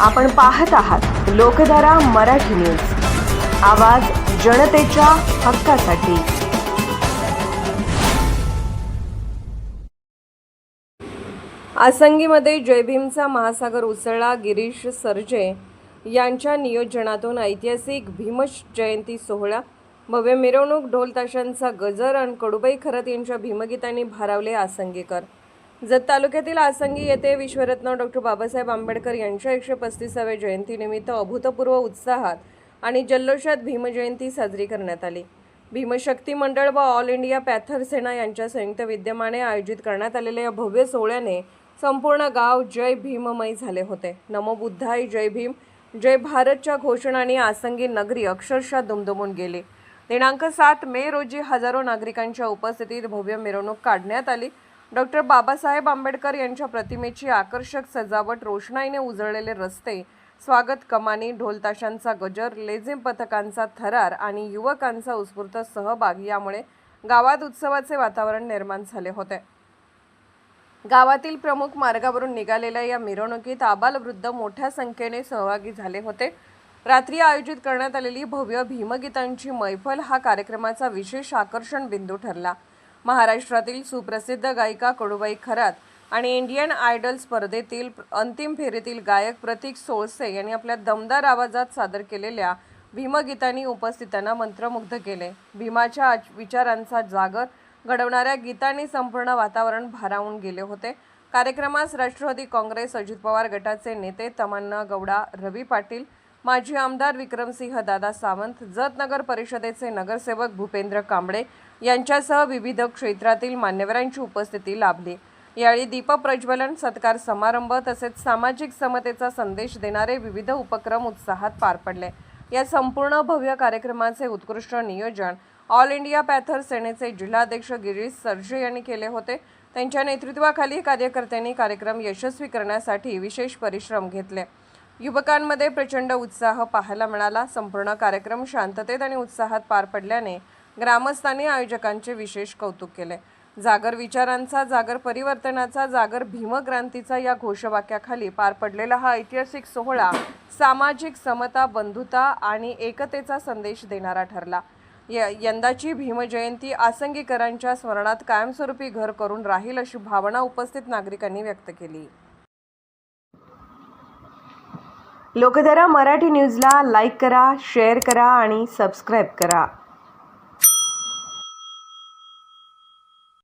आपण पाहत आहात लोकधारा मराठी न्यूज, आवाज जनतेच्या हक्कासाठी। आसंगीमध्ये जय भीमचा महासागर उसळला। गिरीश सरजे यांच्या नियोजनातून ऐतिहासिक भीम जयंती सोहळा, भव्य मिरवणूक, ढोल ताशांचा गजर आणि कडुबाई खरात यांच्या भीमगीतांनी भारावले आसंगीकर। जत तालुक्यातील आसंगी येथे विश्वरत्न डॉ. बाबासाहेब आंबेडकर यांच्या 135व्या जयंतीनिमित्त अभूतपूर्व उत्साहात आणि जल्लोषात भीमजयंती साजरी करण्यात आली। भीमशक्ती मंडळ व ऑल इंडिया पॅथर सेना यांच्या संयुक्त विद्यमाने आयोजित करण्यात आलेल्या या भव्य सोहळ्याने संपूर्ण गाव जय भीममय झाले होते। नमो बुद्धाय, जय भीम, जय भारतच्या घोषणांनी आसंगी नगरी अक्षरशः दुमदुमून गेली। दिनांक 7 मे रोजी हजारो नागरिकांच्या उपस्थितीत भव्य मिरवणूक काढण्यात आली। डॉ. बाबासाहेब आंबेडकर यांच्या प्रतिमेची आकर्षक सजावट, रोषणाईने उजळलेले रस्ते, स्वागत कमानी, ढोल ताशांचा गजर, लेझिम पथकांचा थरार आणि युवकांचा उत्स्फूर्त सहभाग यामुळे गावात उत्सवाचे वातावरण निर्माण झाले होते। गावातील प्रमुख मार्गावरून निघालेल्या या मिरवणुकीत आबालवृद्ध मोठ्या संख्येने सहभागी झाले होते। रात्री आयोजित करण्यात आलेली भव्य भीमगीतांची मैफल हा कार्यक्रमाचा विशेष आकर्षण बिंदू ठरला। महाराष्ट्रातील सुप्रसिद्ध गायिका कडुबाई खरात आणि इंडियन आयडल स्पर्धेतील अंतिम फेरीतील गायक प्रतीक सोळसे यांनी आपल्या दमदार आवाजात सादर केलेल्या भीमगीतांनी उपस्थितांना मंत्रमुग्ध केले। भीमाच्या विचारांचा जागर घडवणाऱ्या गीतांनी संपूर्ण वातावरण भारावून गेले होते। कार्यक्रमास राष्ट्रवादी काँग्रेस अजित पवार गटाचे नेते तमन्ना गौडा, रवी पाटील, माजी आमदार विक्रमसिंह दादा सावंत, जत नगर परिषदेचे नगरसेवक भूपेंद्र कांबळे यांच्यासह विविध क्षेत्रातील मान्यवरांची उपस्थिती लाभली। यावेळी दीपप्रज्वलन, सत्कार समारंभ तसेच सामाजिक समतेचा संदेश देणारे विविध उपक्रम उत्साहात पार पडले। या संपूर्ण भव्य कार्यक्रमाचे उत्कृष्ट नियोजन ऑल इंडिया पॅथर सेनेचे जिल्हाध्यक्ष गिरीश सरजे यांनी केले होते। त्यांच्या नेतृत्वाखाली कार्यकर्त्यांनी कार्यक्रम यशस्वी करण्यासाठी विशेष परिश्रम घेतले। युवकांमध्ये प्रचंड उत्साह पाहायला मिळाला। संपूर्ण कार्यक्रम शांततेत आणि उत्साहात पार पडल्याने ग्रामस्थांनी आयोजकांचे विशेष कौतुक केले। जागर विचारांचा, जागर परिवर्तनाचा, जागर भीमक्रांतीचा या घोषवाक्याखाली पार पडलेला हा ऐतिहासिक सोहळा सामाजिक समता, बंधुता आणि एकतेचा संदेश देणारा ठरला। यंदाची भीमजयंती आसंगीकरांच्या स्मरणात कायमस्वरूपी घर करून राहील अशी भावना उपस्थित नागरिकांनी व्यक्त केली। लोकधारा मराठी न्यूजला लाईक करा, शेअर करा आणि सबस्क्राईब करा।